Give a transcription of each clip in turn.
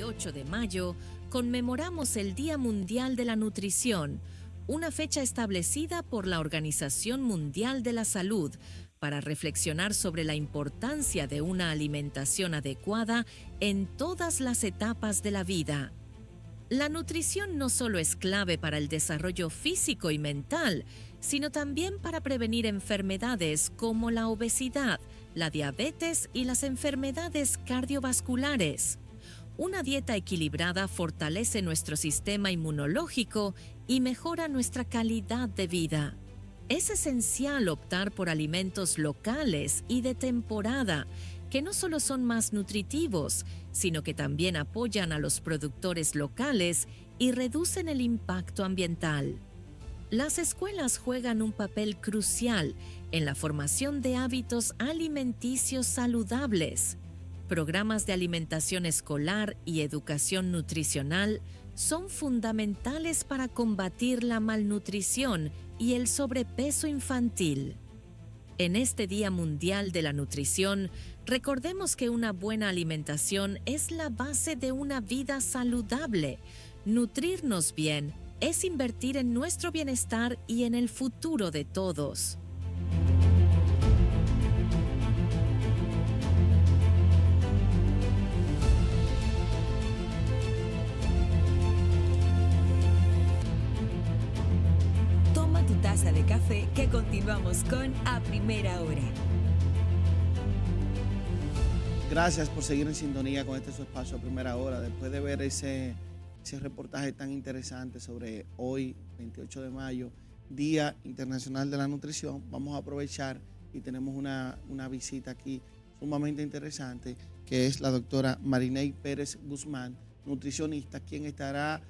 28 de mayo conmemoramos el Día Mundial de la Nutrición, una fecha establecida por la Organización Mundial de la Salud para reflexionar sobre la importancia de una alimentación adecuada en todas las etapas de la vida. La nutrición no solo es clave para el desarrollo físico y mental, sino también para prevenir enfermedades como la obesidad, la diabetes y las enfermedades cardiovasculares. Una dieta equilibrada fortalece nuestro sistema inmunológico y mejora nuestra calidad de vida. Es esencial optar por alimentos locales y de temporada, que no solo son más nutritivos, sino que también apoyan a los productores locales y reducen el impacto ambiental. Las escuelas juegan un papel crucial en la formación de hábitos alimenticios saludables. Programas de alimentación escolar y educación nutricional son fundamentales para combatir la malnutrición y el sobrepeso infantil. En este Día Mundial de la Nutrición, recordemos que una buena alimentación es la base de una vida saludable. Nutrirnos bien es invertir en nuestro bienestar y en el futuro de todos. Toma tu taza de café que continuamos con A Primera Hora. Gracias por seguir en sintonía con este su espacio a primera hora. Después de ver ese reportaje tan interesante sobre hoy, 28 de mayo, Día Internacional de la Nutrición, vamos a aprovechar y tenemos una visita aquí sumamente interesante, que es la doctora Mariney Pérez Guzmán, nutricionista, quien estará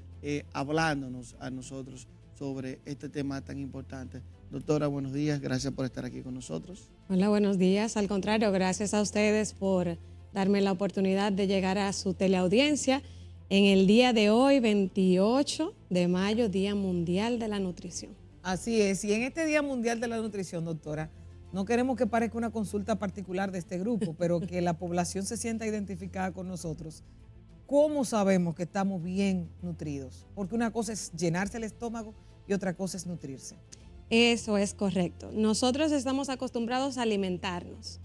hablándonos a nosotros sobre este tema tan importante. Doctora, buenos días, gracias por estar aquí con nosotros. Hola, buenos días. Al contrario, gracias a ustedes por darme la oportunidad de llegar a su teleaudiencia en el día de hoy, 28 de mayo, Día Mundial de la Nutrición. Así es, y en este Día Mundial de la Nutrición, doctora, no queremos que parezca una consulta particular de este grupo, pero que la población se sienta identificada con nosotros. ¿Cómo sabemos que estamos bien nutridos? Porque una cosa es llenarse el estómago y otra cosa es nutrirse. Eso es correcto. Nosotros estamos acostumbrados a alimentarnos,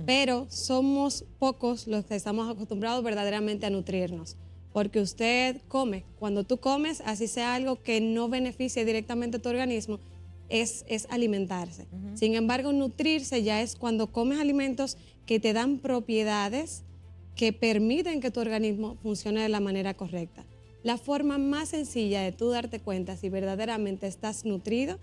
pero somos pocos los que estamos acostumbrados verdaderamente a nutrirnos. Porque usted come, cuando tú comes, así sea algo que no beneficie directamente a tu organismo, es alimentarse. Sin embargo, nutrirse ya es cuando comes alimentos que te dan propiedades que permiten que tu organismo funcione de la manera correcta. La forma más sencilla de tú darte cuenta si verdaderamente estás nutrido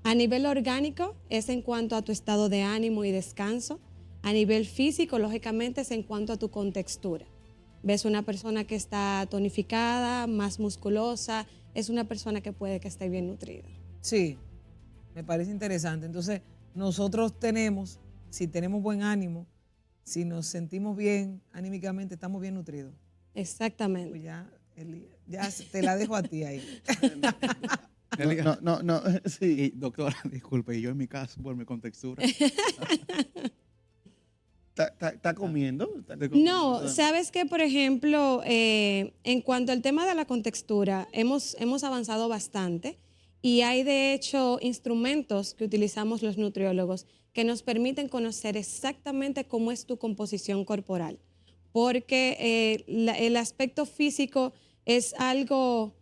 a nivel orgánico es en cuanto a tu estado de ánimo y descanso. A nivel físico, lógicamente, es en cuanto a tu contextura. Ves una persona que está tonificada, más musculosa, es una persona que puede que esté bien nutrida. Sí, me parece interesante. Entonces, nosotros tenemos, si tenemos buen ánimo, si nos sentimos bien anímicamente, estamos bien nutridos. Exactamente. Pues ya te la dejo a ti ahí. No, sí. Y, doctora, disculpe, y yo en mi caso, por mi contextura. ¿Está comiendo? No, sabes que, por ejemplo, en cuanto al tema de la contextura, hemos avanzado bastante y hay de hecho instrumentos que utilizamos los nutriólogos que nos permiten conocer exactamente cómo es tu composición corporal, porque el aspecto físico es algo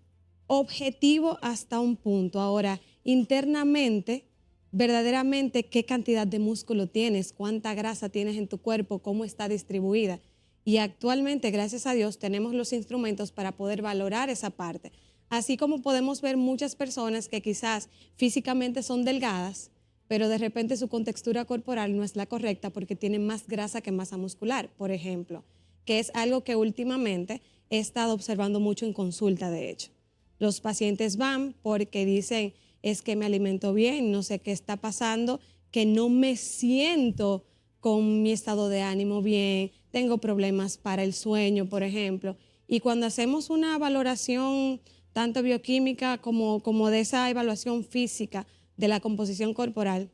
objetivo hasta un punto. Ahora, internamente, verdaderamente qué cantidad de músculo tienes, cuánta grasa tienes en tu cuerpo, cómo está distribuida. Y actualmente, gracias a Dios, tenemos los instrumentos para poder valorar esa parte. Así como podemos ver muchas personas que quizás físicamente son delgadas, pero de repente su contextura corporal no es la correcta porque tienen más grasa que masa muscular, por ejemplo, que es algo que últimamente he estado observando mucho en consulta, de hecho. Los pacientes van porque dicen, es que me alimento bien, no sé qué está pasando, que no me siento con mi estado de ánimo bien, tengo problemas para el sueño, por ejemplo. Y cuando hacemos una valoración tanto bioquímica como de esa evaluación física de la composición corporal,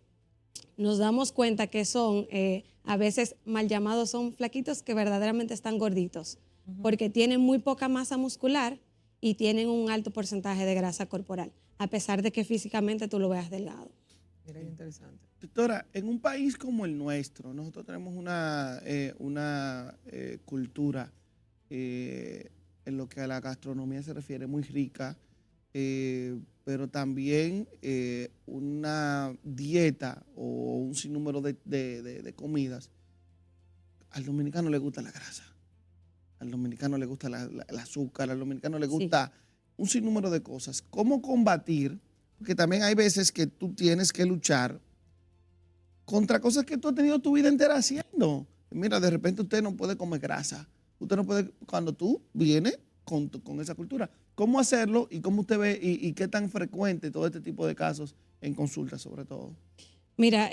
nos damos cuenta que son, a veces mal llamados, son flaquitos que verdaderamente están gorditos. porque tienen muy poca masa muscular y tienen un alto porcentaje de grasa corporal, a pesar de que físicamente tú lo veas delgado. Mira, qué interesante. Doctora, en un país como el nuestro, nosotros tenemos una cultura en lo que a la gastronomía se refiere muy rica, pero también una dieta o un sinnúmero de comidas. Al dominicano le gusta la grasa, al dominicano le gusta el azúcar, al dominicano le gusta un sinnúmero de cosas. ¿Cómo combatir? Porque también hay veces que tú tienes que luchar contra cosas que tú has tenido tu vida entera haciendo. Mira, de repente usted no puede comer grasa. Usted no puede, cuando tú vienes con esa cultura. ¿Cómo hacerlo y cómo usted ve y qué tan frecuente todo este tipo de casos en consulta sobre todo? Mira,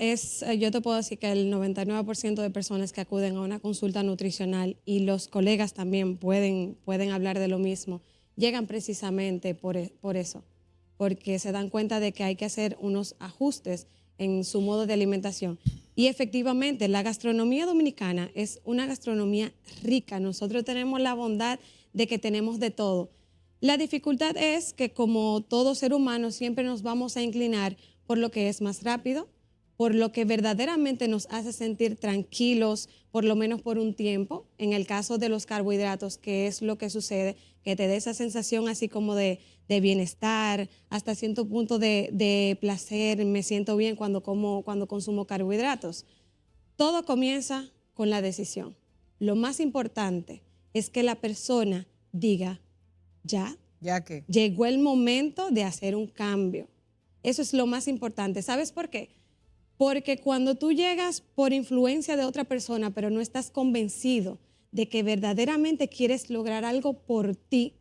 yo te puedo decir que el 99% de personas que acuden a una consulta nutricional, y los colegas también pueden hablar de lo mismo, llegan precisamente por eso, porque se dan cuenta de que hay que hacer unos ajustes en su modo de alimentación. Y efectivamente, la gastronomía dominicana es una gastronomía rica. Nosotros tenemos la bondad de que tenemos de todo. La dificultad es que, como todo ser humano, siempre nos vamos a inclinar por lo que es más rápido, por lo que verdaderamente nos hace sentir tranquilos, por lo menos por un tiempo. En el caso de los carbohidratos, ¿qué es lo que sucede? Que te dé esa sensación así como de bienestar, hasta cierto punto de placer, me siento bien cuando consumo carbohidratos. Todo comienza con la decisión. Lo más importante es que la persona diga, ¿Ya qué? llegó el momento de hacer un cambio. Eso es lo más importante. ¿Sabes por qué? Porque cuando tú llegas por influencia de otra persona, pero no estás convencido de que verdaderamente quieres lograr algo por ti,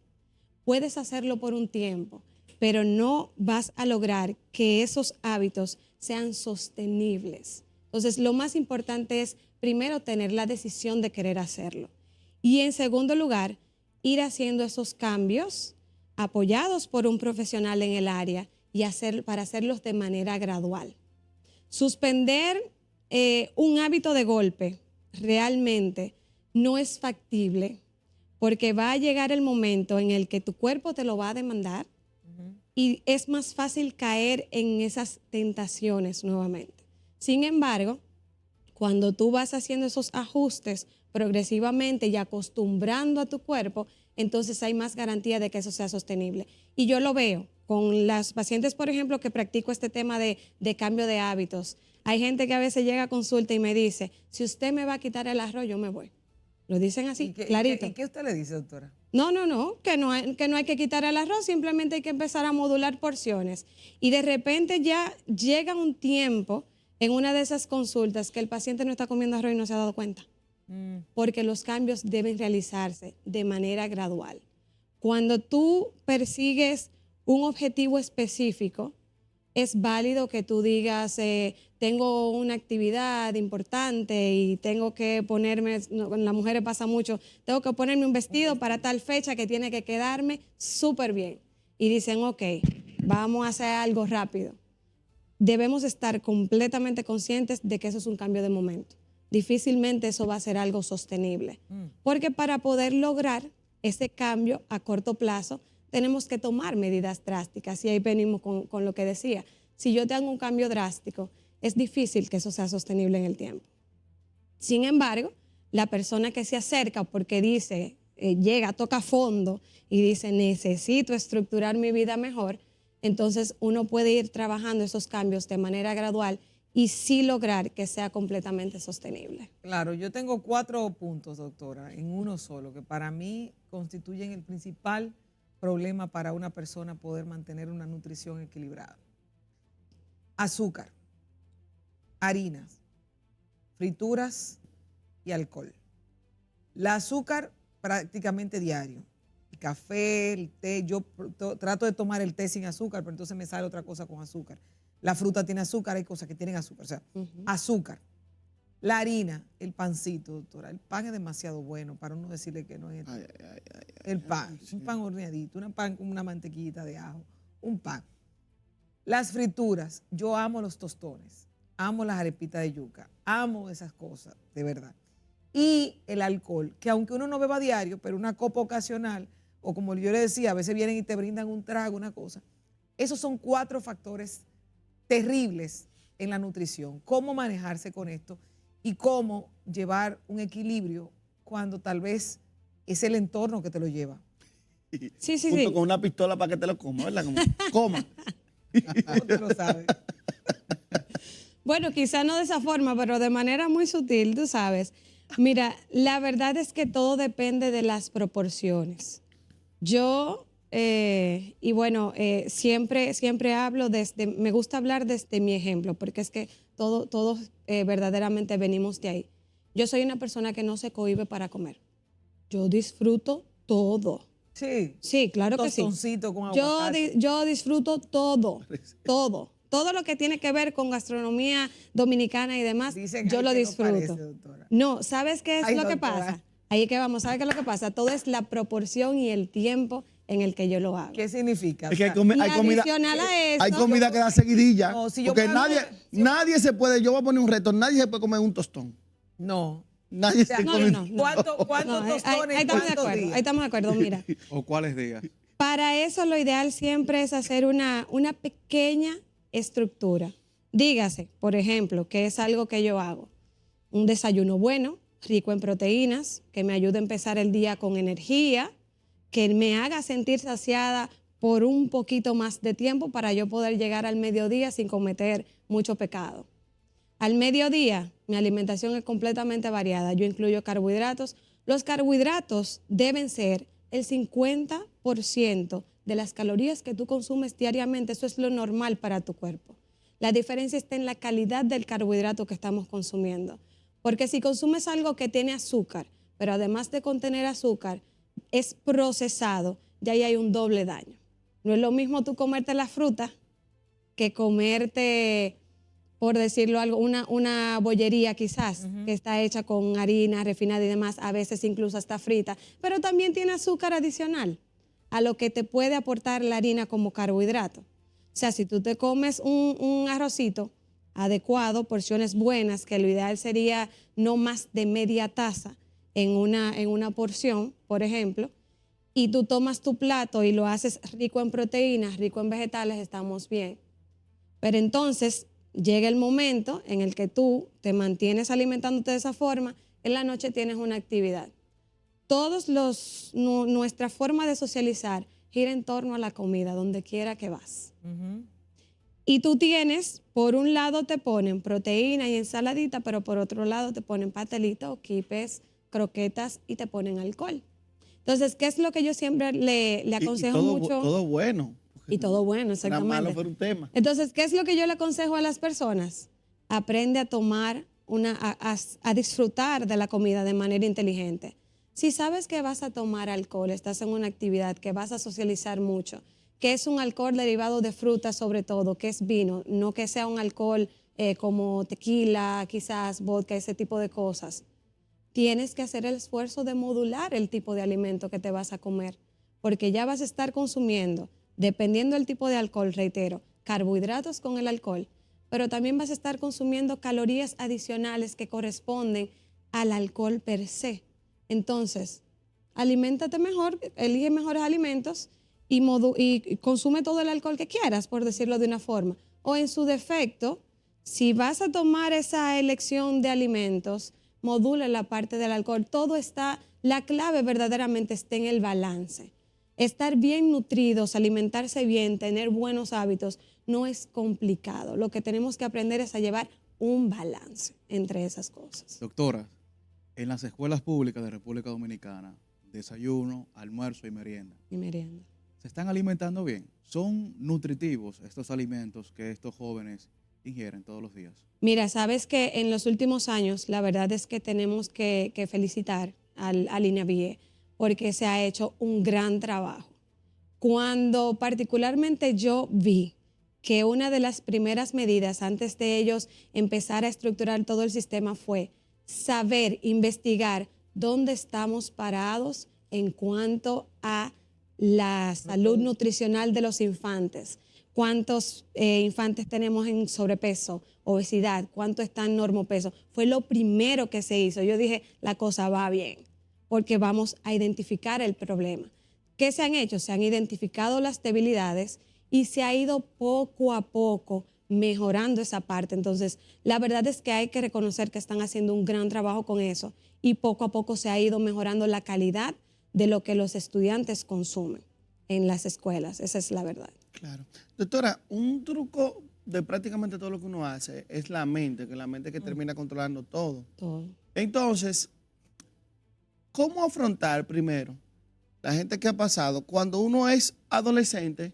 puedes hacerlo por un tiempo, pero no vas a lograr que esos hábitos sean sostenibles. Entonces, lo más importante es, primero, tener la decisión de querer hacerlo. Y en segundo lugar, ir haciendo esos cambios apoyados por un profesional en el área y para hacerlos de manera gradual. Suspender un hábito de golpe realmente no es factible, porque va a llegar el momento en el que tu cuerpo te lo va a demandar y es más fácil caer en esas tentaciones nuevamente. Sin embargo, cuando tú vas haciendo esos ajustes progresivamente y acostumbrando a tu cuerpo, entonces hay más garantía de que eso sea sostenible. Y yo lo veo con las pacientes, por ejemplo, que practico este tema de cambio de hábitos. Hay gente que a veces llega a consulta y me dice, si usted me va a quitar el arroz, yo me voy. Lo dicen así, clarito. ¿Y qué usted le dice, doctora? No, que no hay que quitar el arroz, simplemente hay que empezar a modular porciones. Y de repente ya llega un tiempo en una de esas consultas que el paciente no está comiendo arroz y no se ha dado cuenta. Porque los cambios deben realizarse de manera gradual. Cuando tú persigues un objetivo específico, es válido que tú digas, tengo una actividad importante y tengo que ponerme, con las mujeres pasa mucho, tengo que ponerme un vestido para tal fecha que tiene que quedarme súper bien. Y dicen, ok, vamos a hacer algo rápido. Debemos estar completamente conscientes de que eso es un cambio de momento. Difícilmente eso va a ser algo sostenible. Porque para poder lograr ese cambio a corto plazo, tenemos que tomar medidas drásticas. Y ahí venimos con lo que decía. Si yo te hago un cambio drástico, es difícil que eso sea sostenible en el tiempo. Sin embargo, la persona que se acerca porque dice, llega, toca fondo y dice, necesito estructurar mi vida mejor, entonces uno puede ir trabajando esos cambios de manera gradual y sí lograr que sea completamente sostenible. Claro, yo tengo 4 puntos, doctora, en uno solo, que para mí constituyen el principal problema para una persona poder mantener una nutrición equilibrada. Azúcar, harinas, frituras y alcohol. El azúcar prácticamente diario. El café, el té, yo trato de tomar el té sin azúcar, pero entonces me sale otra cosa con azúcar. La fruta tiene azúcar, hay cosas que tienen azúcar, o sea, azúcar. La harina, el pancito, doctora. El pan es demasiado bueno para uno decirle que no es. El pan, un pan horneadito, un pan con una mantequillita de ajo, un pan. Las frituras, yo amo los tostones, amo las arepitas de yuca, amo esas cosas, de verdad. y el alcohol, que aunque uno no beba diario, pero una copa ocasional, o como yo le decía, a veces vienen y te brindan un trago, una cosa. Esos son 4 factores terribles en la nutrición. Cómo manejarse con esto y cómo llevar un equilibrio cuando tal vez es el entorno que te lo lleva. Sí, sí, Junto sí. con una pistola para que te lo coma, ¿verdad? Como, coma. ¿Cómo tú lo sabes? Bueno, quizá no de esa forma, pero de manera muy sutil, tú sabes. Mira, la verdad es que todo depende de las proporciones. Yo, y bueno, siempre hablo me gusta hablar desde mi ejemplo, porque es que todos verdaderamente venimos de ahí. Yo soy una persona que no se cohíbe para comer. Yo disfruto todo. Sí. Sí, claro que sí. Tostoncito con Yo, aguacate. yo disfruto todo lo que tiene que ver con gastronomía dominicana y demás, Dicen yo ahí lo que no disfruto. parece, doctora. No, ¿sabes qué es Ay, lo que doctora. pasa? Ahí es que vamos, ¿sabes qué es lo que pasa? Todo es la proporción y el tiempo en el que yo lo hago. ¿Qué significa? Es que O sea, hay comida, adicional a eso, hay comida que da seguidilla. No, si yo porque me hago nadie se puede, yo voy a poner un reto, nadie se puede comer un tostón. no. Nadie O sea, se no, come. no, no. ¿Cuántos No, tostones? ahí estamos de cuántos acuerdo, días? ahí estamos de acuerdo, mira. ¿O cuáles días? Para eso lo ideal siempre es hacer una pequeña estructura. Dígase, por ejemplo, que es algo que yo hago. Un desayuno bueno, rico en proteínas, que me ayude a empezar el día con energía, que me haga sentir saciada por un poquito más de tiempo para yo poder llegar al mediodía sin cometer mucho pecado. Al mediodía, mi alimentación es completamente variada. Yo incluyo carbohidratos. Los carbohidratos deben ser el 50% de las calorías que tú consumes diariamente. Eso es lo normal para tu cuerpo. La diferencia está en la calidad del carbohidrato que estamos consumiendo. Porque si consumes algo que tiene azúcar, pero además de contener azúcar, es procesado, ya ahí hay un doble daño. No es lo mismo tú comerte la fruta que comerte, por decirlo algo, una bollería quizás, que está hecha con harina refinada y demás, a veces incluso hasta frita, pero también tiene azúcar adicional a lo que te puede aportar la harina como carbohidrato. O sea, si tú te comes un arrocito adecuado, porciones buenas, que lo ideal sería no más de media taza en una porción, por ejemplo, y tú tomas tu plato y lo haces rico en proteínas, rico en vegetales, estamos bien. Pero entonces llega el momento en el que tú te mantienes alimentándote de esa forma, en la noche tienes una actividad. Nuestra forma de socializar gira en torno a la comida, donde quiera que vas. Y tú tienes, por un lado te ponen proteína y ensaladita, pero por otro lado te ponen pastelitos, quipes, croquetas y te ponen alcohol. Entonces, ¿qué es lo que yo siempre le aconsejo todo, mucho? Todo bueno. Y todo bueno, Era exactamente. malo fuera un tema. Entonces, ¿qué es lo que yo le aconsejo a las personas? Aprende a tomar, a disfrutar de la comida de manera inteligente. Si sabes que vas a tomar alcohol, estás en una actividad, que vas a socializar mucho, que es un alcohol derivado de frutas sobre todo, que es vino, no que sea un alcohol como tequila, quizás vodka, ese tipo de cosas. Tienes que hacer el esfuerzo de modular el tipo de alimento que te vas a comer, porque ya vas a estar consumiendo, dependiendo del tipo de alcohol, reitero, carbohidratos con el alcohol, pero también vas a estar consumiendo calorías adicionales que corresponden al alcohol per se. Entonces, aliméntate mejor, elige mejores alimentos y consume todo el alcohol que quieras, por decirlo de una forma. O en su defecto, si vas a tomar esa elección de alimentos, modula la parte del alcohol. Todo está, la clave verdaderamente está en el balance. Estar bien nutridos, alimentarse bien, tener buenos hábitos, no es complicado. Lo que tenemos que aprender es a llevar un balance entre esas cosas. Doctora, en las escuelas públicas de República Dominicana, desayuno, almuerzo y merienda, Y merienda. ¿se están alimentando bien? ¿Son nutritivos estos alimentos que estos jóvenes ingieren todos los días? Mira, sabes que en los últimos años, la verdad es que tenemos que felicitar al INAVIE porque se ha hecho un gran trabajo. Cuando particularmente yo vi que una de las primeras medidas antes de ellos empezar a estructurar todo el sistema fue saber, investigar dónde estamos parados en cuanto a la salud nutricional de los infantes. cuántos infantes tenemos en sobrepeso, obesidad, cuánto está en normopeso. Fue lo primero que se hizo. Yo dije, la cosa va bien, porque vamos a identificar el problema. ¿Qué se han hecho? Se han identificado las debilidades y se ha ido poco a poco mejorando esa parte. Entonces, la verdad es que hay que reconocer que están haciendo un gran trabajo con eso y poco a poco se ha ido mejorando la calidad de lo que los estudiantes consumen en las escuelas. Esa es la verdad. Claro. Doctora, un truco de prácticamente todo lo que uno hace es la mente, que la mente que termina controlando todo. Todo. Entonces, ¿cómo afrontar primero la gente que ha pasado cuando uno es adolescente?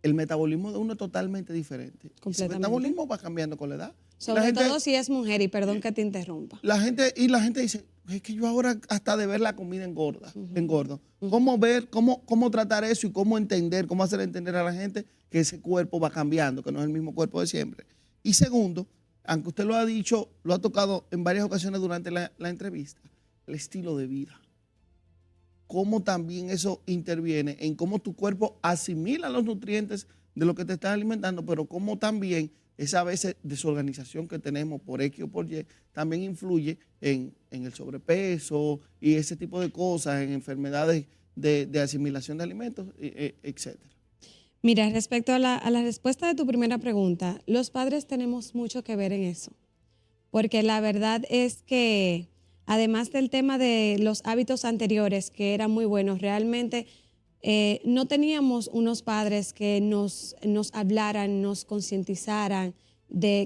El metabolismo de uno es totalmente diferente. Ese Completamente. metabolismo va cambiando con la edad. Sobre todo si es mujer, y perdón que te interrumpa. La gente dice, es que yo ahora hasta de ver la comida engordo. ¿Cómo ver, cómo tratar eso y cómo entender, cómo hacer entender a la gente que ese cuerpo va cambiando, que no es el mismo cuerpo de siempre? Y segundo, aunque usted lo ha dicho, lo ha tocado en varias ocasiones durante la entrevista, el estilo de vida. Cómo también eso interviene en cómo tu cuerpo asimila los nutrientes de lo que te estás alimentando, pero cómo también esa veces desorganización que tenemos por X o por Y también influye en el sobrepeso y ese tipo de cosas, en enfermedades de asimilación de alimentos, etcétera. Mira, respecto a la respuesta de tu primera pregunta, los padres tenemos mucho que ver en eso, porque la verdad es que además del tema de los hábitos anteriores, que eran muy buenos, realmente no teníamos unos padres que nos hablaran, nos concientizaran,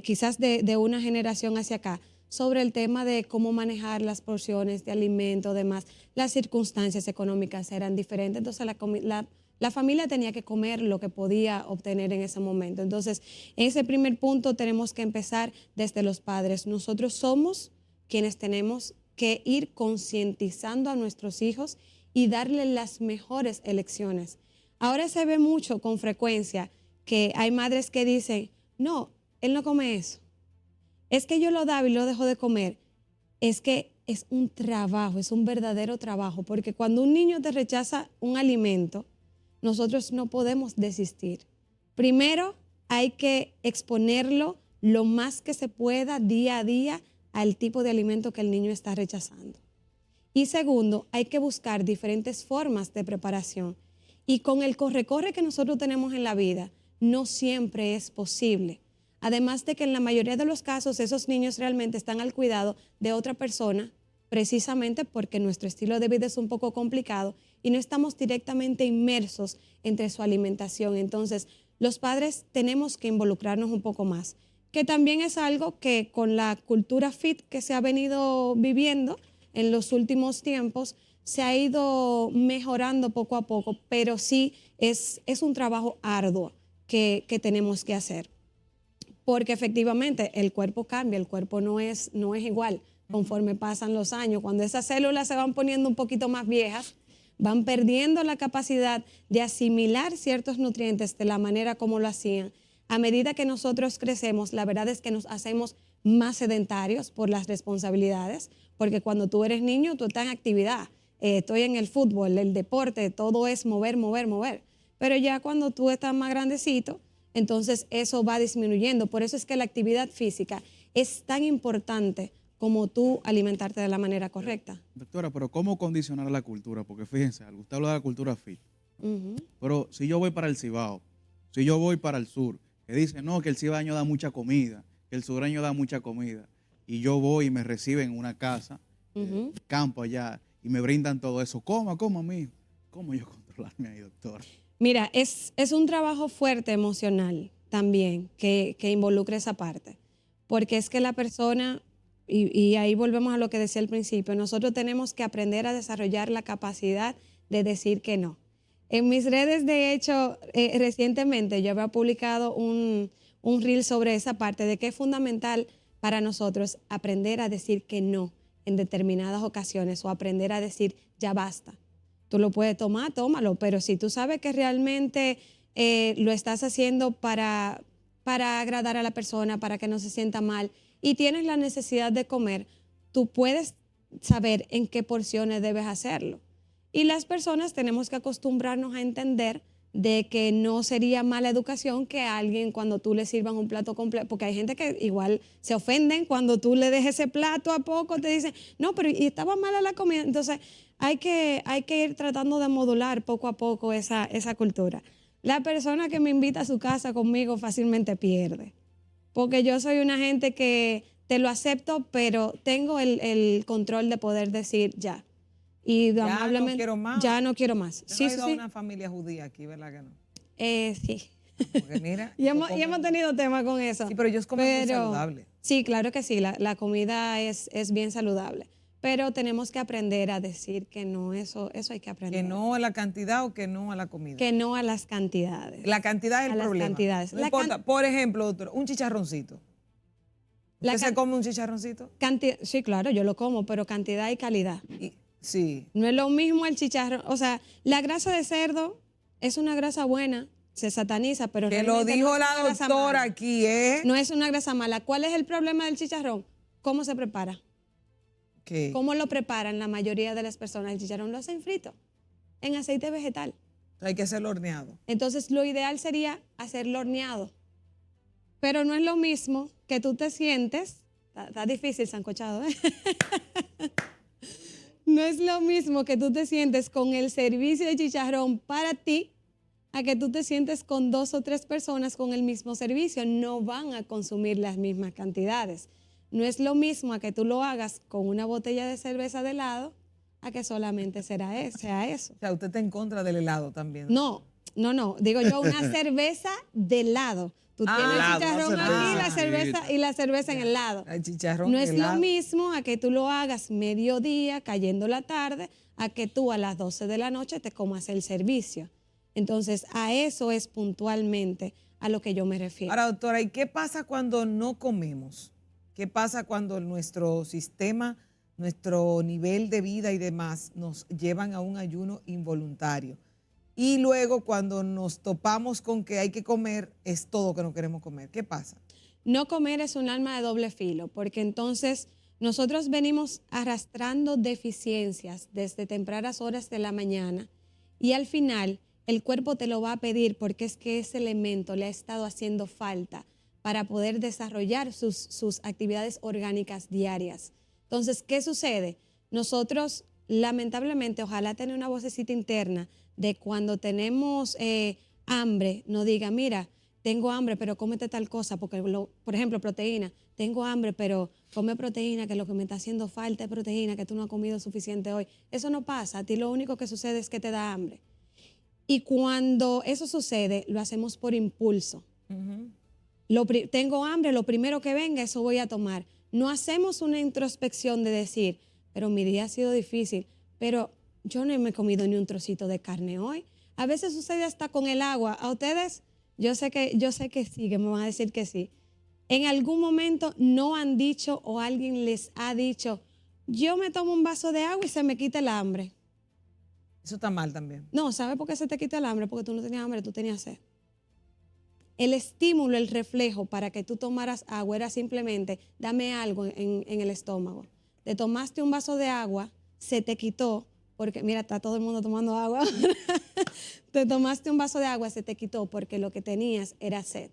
quizás de una generación hacia acá, sobre el tema de cómo manejar las porciones de alimento, demás. Las circunstancias económicas eran diferentes, entonces la familia tenía que comer lo que podía obtener en ese momento. Entonces, en ese primer punto tenemos que empezar desde los padres. Nosotros somos quienes tenemos que ir concientizando a nuestros hijos y darles las mejores elecciones. Ahora se ve mucho con frecuencia que hay madres que dicen, no, él no come eso. Es que yo lo daba y lo dejo de comer. Es que es un trabajo, es un verdadero trabajo, porque cuando un niño te rechaza un alimento, nosotros no podemos desistir. Primero, hay que exponerlo lo más que se pueda día a día al tipo de alimento que el niño está rechazando. Y segundo, hay que buscar diferentes formas de preparación. Y con el corre-corre que nosotros tenemos en la vida, no siempre es posible. Además de que en la mayoría de los casos esos niños realmente están al cuidado de otra persona, precisamente porque nuestro estilo de vida es un poco complicado y no estamos directamente inmersos entre su alimentación. Entonces, los padres tenemos que involucrarnos un poco más, que también es algo que con la cultura fit que se ha venido viviendo en los últimos tiempos, se ha ido mejorando poco a poco, pero sí es un trabajo arduo que tenemos que hacer. Porque efectivamente el cuerpo cambia, el cuerpo no es igual conforme pasan los años. Cuando esas células se van poniendo un poquito más viejas, van perdiendo la capacidad de asimilar ciertos nutrientes de la manera como lo hacían. A medida que nosotros crecemos, la verdad es que nos hacemos más sedentarios por las responsabilidades, porque cuando tú eres niño, tú estás en actividad. Estoy en el fútbol, el deporte, todo es mover, mover, mover. Pero ya cuando tú estás más grandecito, entonces eso va disminuyendo. Por eso es que la actividad física es tan importante como tú alimentarte de la manera correcta. Doctora, pero ¿cómo condicionar la cultura? Porque fíjense, usted habla de la cultura fit. Pero si yo voy para el Cibao, si yo voy para el sur, que dicen, no, que el cibaeño da mucha comida, que el sureño da mucha comida, y yo voy y me reciben en una casa, campo allá, y me brindan todo eso, coma, mijo. ¿Cómo yo controlarme ahí, doctora? Mira, es un trabajo fuerte emocional también que involucra esa parte, porque es que la persona, y ahí volvemos a lo que decía al principio, nosotros tenemos que aprender a desarrollar la capacidad de decir que no. En mis redes, de hecho, recientemente yo había publicado un reel sobre esa parte de que es fundamental para nosotros aprender a decir que no en determinadas ocasiones o aprender a decir ya basta. Tú lo puedes tomar, tómalo, pero si tú sabes que realmente lo estás haciendo para agradar a la persona, para que no se sienta mal y tienes la necesidad de comer, tú puedes saber en qué porciones debes hacerlo. Y las personas tenemos que acostumbrarnos a entender de que no sería mala educación que alguien cuando tú le sirvas un plato completo, porque hay gente que igual se ofenden cuando tú le dejes ese plato a poco, te dicen, no, pero y estaba mala la comida. Entonces hay que ir tratando de modular poco a poco esa cultura. La persona que me invita a su casa conmigo fácilmente pierde, porque yo soy una gente que te lo acepto, pero tengo el control de poder decir ya. Y ya amablemente, no quiero más. Ya no quiero más. Usted Sí, no ha sí, ido sí. a una familia judía aquí, ¿verdad que no? Sí. Porque mira, y hemos tenido temas con eso. Sí, pero ellos comen muy saludable. Sí, claro que sí, la comida es bien saludable. Pero tenemos que aprender a decir que no, eso hay que aprender. Que no a la cantidad o que no a la comida. Que no a las cantidades. La cantidad es el problema. Las cantidades. No importa. Por ejemplo, doctor, un chicharroncito. ¿Usted se come un chicharroncito? Sí, claro, yo lo como, pero cantidad y calidad. Sí. No es lo mismo el chicharrón. O sea, la grasa de cerdo es una grasa buena, se sataniza, pero que lo dijo no la doctora aquí, ¿eh? No es una grasa mala. ¿Cuál es el problema del chicharrón? ¿Cómo se prepara? ¿Qué? ¿Cómo lo preparan la mayoría de las personas? El chicharrón lo hacen frito, en aceite vegetal. Hay que hacerlo horneado. Entonces, lo ideal sería hacerlo horneado. Pero no es lo mismo que tú te sientes, está difícil, sancochado, ¿eh? No es lo mismo que tú te sientes con el servicio de chicharrón para ti a que tú te sientes con 2 o 3 personas con el mismo servicio. No van a consumir las mismas cantidades. No es lo mismo a que tú lo hagas con una botella de cerveza de helado a que solamente sea eso. O sea, usted está en contra del helado también. No. Digo yo, una cerveza de helado. Tú tienes el chicharrón aquí y la cerveza en el lado. El chicharrón no es helado. lo mismo a que tú lo hagas mediodía, cayendo la tarde, a que tú a las 12 de la noche te comas el servicio. Entonces, a eso es puntualmente a lo que yo me refiero. Ahora, doctora, ¿y qué pasa cuando no comemos? ¿Qué pasa cuando nuestro sistema, nuestro nivel de vida y demás nos llevan a un ayuno involuntario? Y luego cuando nos topamos con que hay que comer, es todo que no queremos comer. ¿Qué pasa? No comer es un arma de doble filo, porque entonces nosotros venimos arrastrando deficiencias desde tempranas horas de la mañana y al final el cuerpo te lo va a pedir porque es que ese elemento le ha estado haciendo falta para poder desarrollar sus actividades orgánicas diarias. Entonces, ¿qué sucede? Nosotros, lamentablemente, ojalá tener una vocecita interna de cuando tenemos hambre, no diga, mira, tengo hambre, pero cómete tal cosa, porque, por ejemplo, proteína, tengo hambre, pero come proteína, que lo que me está haciendo falta es proteína, que tú no has comido suficiente hoy. Eso no pasa, a ti lo único que sucede es que te da hambre. Y cuando eso sucede, lo hacemos por impulso. Tengo hambre, lo primero que venga, eso voy a tomar. No hacemos una introspección de decir, pero mi día ha sido difícil, pero yo no me he comido ni un trocito de carne hoy. A veces sucede hasta con el agua. A ustedes, yo sé que sí, que me van a decir que sí. En algún momento no han dicho o alguien les ha dicho, yo me tomo un vaso de agua y se me quita el hambre. Eso está mal también. No, ¿sabes por qué se te quita el hambre? Porque tú no tenías hambre, tú tenías sed. El estímulo, el reflejo para que tú tomaras agua era simplemente, dame algo en el estómago. Te tomaste un vaso de agua, se te quitó, porque mira, está todo el mundo tomando agua. Te tomaste un vaso de agua, se te quitó porque lo que tenías era sed.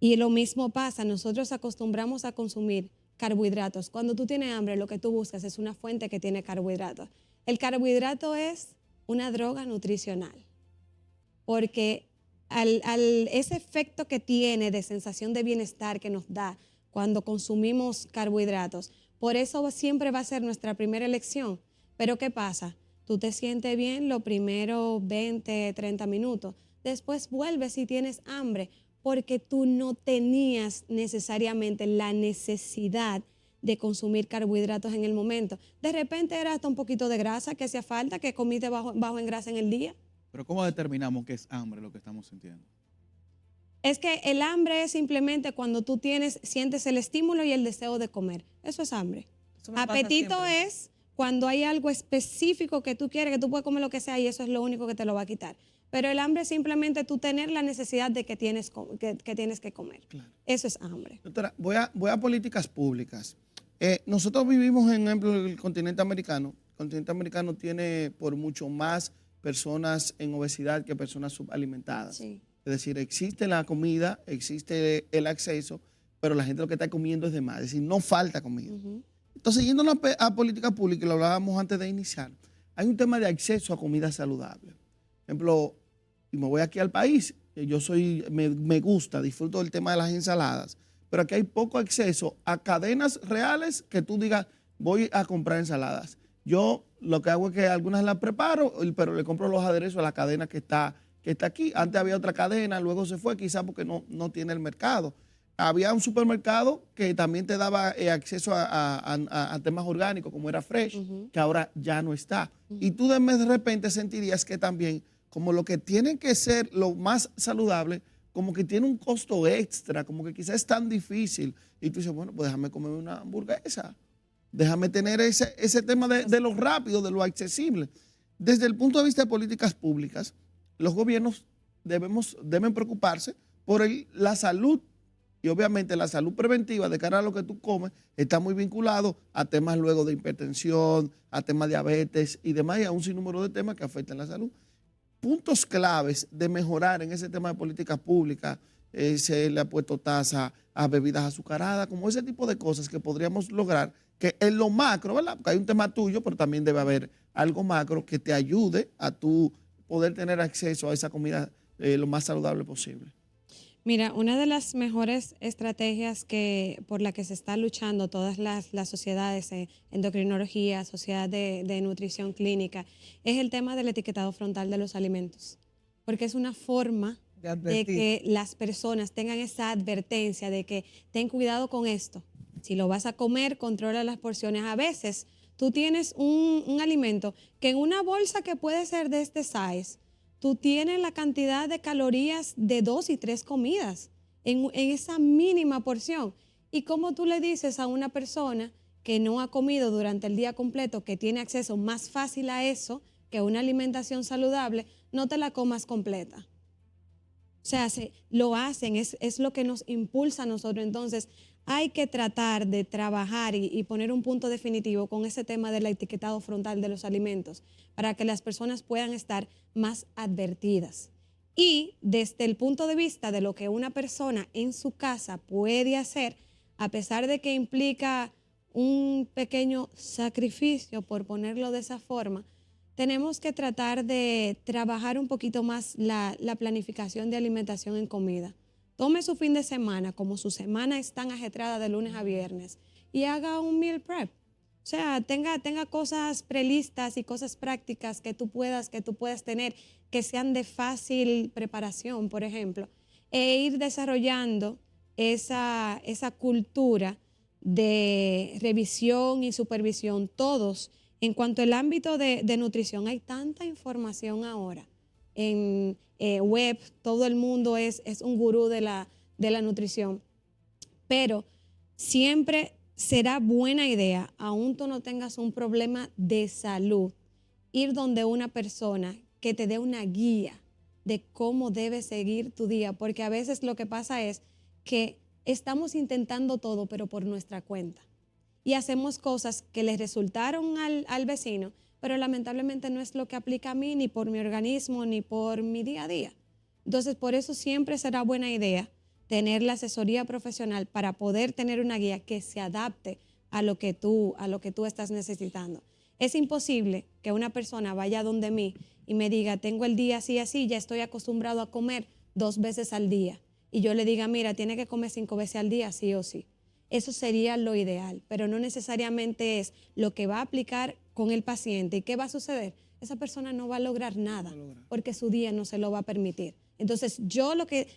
Y lo mismo pasa, nosotros acostumbramos a consumir carbohidratos. Cuando tú tienes hambre, lo que tú buscas es una fuente que tiene carbohidratos. El carbohidrato es una droga nutricional, porque ese efecto que tiene de sensación de bienestar que nos da cuando consumimos carbohidratos, por eso siempre va a ser nuestra primera elección. Pero ¿qué pasa? Tú te sientes bien los primeros 20, 30 minutos. Después vuelves y tienes hambre porque tú no tenías necesariamente la necesidad de consumir carbohidratos en el momento. De repente era hasta un poquito de grasa que hacía falta, que comiste bajo en grasa en el día. Pero ¿cómo determinamos que es hambre lo que estamos sintiendo? Es que el hambre es simplemente cuando tú sientes el estímulo y el deseo de comer. Eso es hambre. Eso me pasa Apetito siempre. es cuando hay algo específico que tú quieres, que tú puedes comer lo que sea y eso es lo único que te lo va a quitar. Pero el hambre es simplemente tú tener la necesidad de que tienes que comer. Claro. Eso es hambre. Doctora, voy a políticas públicas. Nosotros vivimos, por ejemplo, en el continente americano. El continente americano tiene por mucho más personas en obesidad que personas subalimentadas. Sí. Es decir, existe la comida, existe el acceso, pero la gente lo que está comiendo es de más. Es decir, no falta comida. Entonces, yendo a política pública, y lo hablábamos antes de iniciar, hay un tema de acceso a comida saludable. Por ejemplo, y me voy aquí al país, me gusta, disfruto del tema de las ensaladas, pero aquí hay poco acceso a cadenas reales que tú digas, voy a comprar ensaladas. Yo lo que hago es que algunas las preparo, pero le compro los aderezos a la cadena que está aquí. Antes había otra cadena, luego se fue, quizás porque no tiene el mercado. Había un supermercado que también te daba acceso a temas orgánicos, como era Fresh, que ahora ya no está. Y tú de repente sentirías que también, como lo que tiene que ser lo más saludable, como que tiene un costo extra, como que quizás es tan difícil. Y tú dices, bueno, pues déjame comer una hamburguesa. Déjame tener ese tema de lo rápido, de lo accesible. Desde el punto de vista de políticas públicas, los gobiernos deben preocuparse por la salud. Y obviamente la salud preventiva de cara a lo que tú comes está muy vinculado a temas luego de hipertensión, a temas de diabetes y demás, y a un sinnúmero de temas que afectan la salud. Puntos claves de mejorar en ese tema de políticas públicas, se le ha puesto tasa a bebidas azucaradas, como ese tipo de cosas que podríamos lograr, que en lo macro, ¿verdad? Porque hay un tema tuyo, pero también debe haber algo macro que te ayude a tú poder tener acceso a esa comida lo más saludable posible. Mira, una de las mejores estrategias por la que se está luchando todas las sociedades, endocrinología, sociedad de nutrición clínica, es el tema del etiquetado frontal de los alimentos, porque es una forma de que las personas tengan esa advertencia de que ten cuidado con esto. Si lo vas a comer, controla las porciones. A veces tú tienes un alimento que en una bolsa que puede ser de este size, tú tienes la cantidad de calorías de 2 y 3 comidas en esa mínima porción. ¿Y cómo tú le dices a una persona que no ha comido durante el día completo, que tiene acceso más fácil a eso, que una alimentación saludable, no te la comas completa? O sea, lo hacen, es lo que nos impulsa a nosotros. Entonces, hay que tratar de trabajar y poner un punto definitivo con ese tema del etiquetado frontal de los alimentos para que las personas puedan estar más advertidas. Y desde el punto de vista de lo que una persona en su casa puede hacer, a pesar de que implica un pequeño sacrificio, por ponerlo de esa forma, tenemos que tratar de trabajar un poquito más la planificación de alimentación en comida. Tome su fin de semana, como su semana es tan ajetrada de lunes a viernes, y haga un meal prep. O sea, tenga cosas prelistas y cosas prácticas que tú puedas tener, que sean de fácil preparación, por ejemplo, e ir desarrollando esa cultura de revisión y supervisión todos. En cuanto al ámbito de nutrición, hay tanta información ahora en web, todo el mundo es un gurú de la nutrición, pero siempre será buena idea, aún tú no tengas un problema de salud, ir donde una persona que te dé una guía de cómo debes seguir tu día, porque a veces lo que pasa es que estamos intentando todo, pero por nuestra cuenta, y hacemos cosas que les resultaron al vecino, pero lamentablemente no es lo que aplica a mí, ni por mi organismo, ni por mi día a día. Entonces, por eso siempre será buena idea tener la asesoría profesional para poder tener una guía que se adapte a lo que tú estás necesitando. Es imposible que una persona vaya donde mí y me diga, tengo el día así, así, ya estoy acostumbrado a comer 2 veces al día. Y yo le diga, mira, tiene que comer 5 veces al día, sí o sí. Eso sería lo ideal, pero no necesariamente es lo que va a aplicar con el paciente. ¿Y qué va a suceder? Esa persona no va a lograr nada porque su día no se lo va a permitir. Entonces,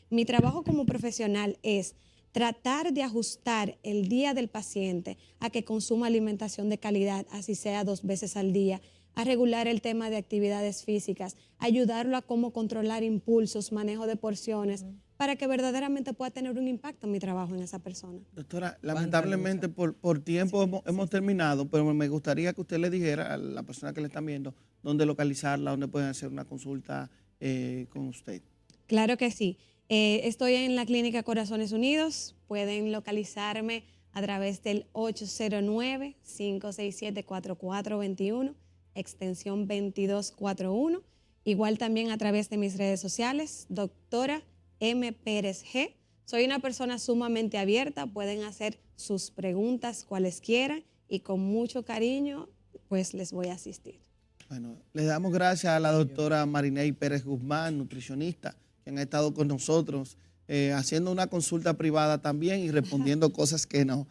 mi trabajo como profesional es tratar de ajustar el día del paciente a que consuma alimentación de calidad, así sea 2 veces al día, a regular el tema de actividades físicas, ayudarlo a cómo controlar impulsos, manejo de porciones, para que verdaderamente pueda tener un impacto en mi trabajo en esa persona. Doctora, lamentablemente por tiempo hemos terminado, pero me gustaría que usted le dijera a la persona que le están viendo dónde localizarla, dónde pueden hacer una consulta con usted. Claro que sí. Estoy en la Clínica Corazones Unidos. Pueden localizarme a través del 809-567-4421, extensión 2241. Igual también a través de mis redes sociales, doctora M. Pérez G. Soy una persona sumamente abierta, pueden hacer sus preguntas cuales quieran y con mucho cariño pues les voy a asistir. Bueno, le damos gracias a la doctora Mariney Pérez Guzmán, nutricionista, que han estado con nosotros haciendo una consulta privada también y respondiendo cosas que nos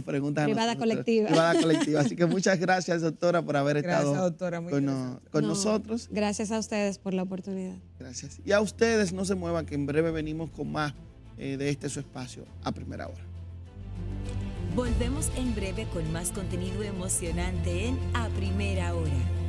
preguntan. Privada colectiva. Privada colectiva. Así que muchas gracias, doctora, por haber estado doctora, con nosotros. Gracias a ustedes por la oportunidad. Gracias. Y a ustedes no se muevan, que en breve venimos con más de su espacio a primera hora. Volvemos en breve con más contenido emocionante en A Primera Hora.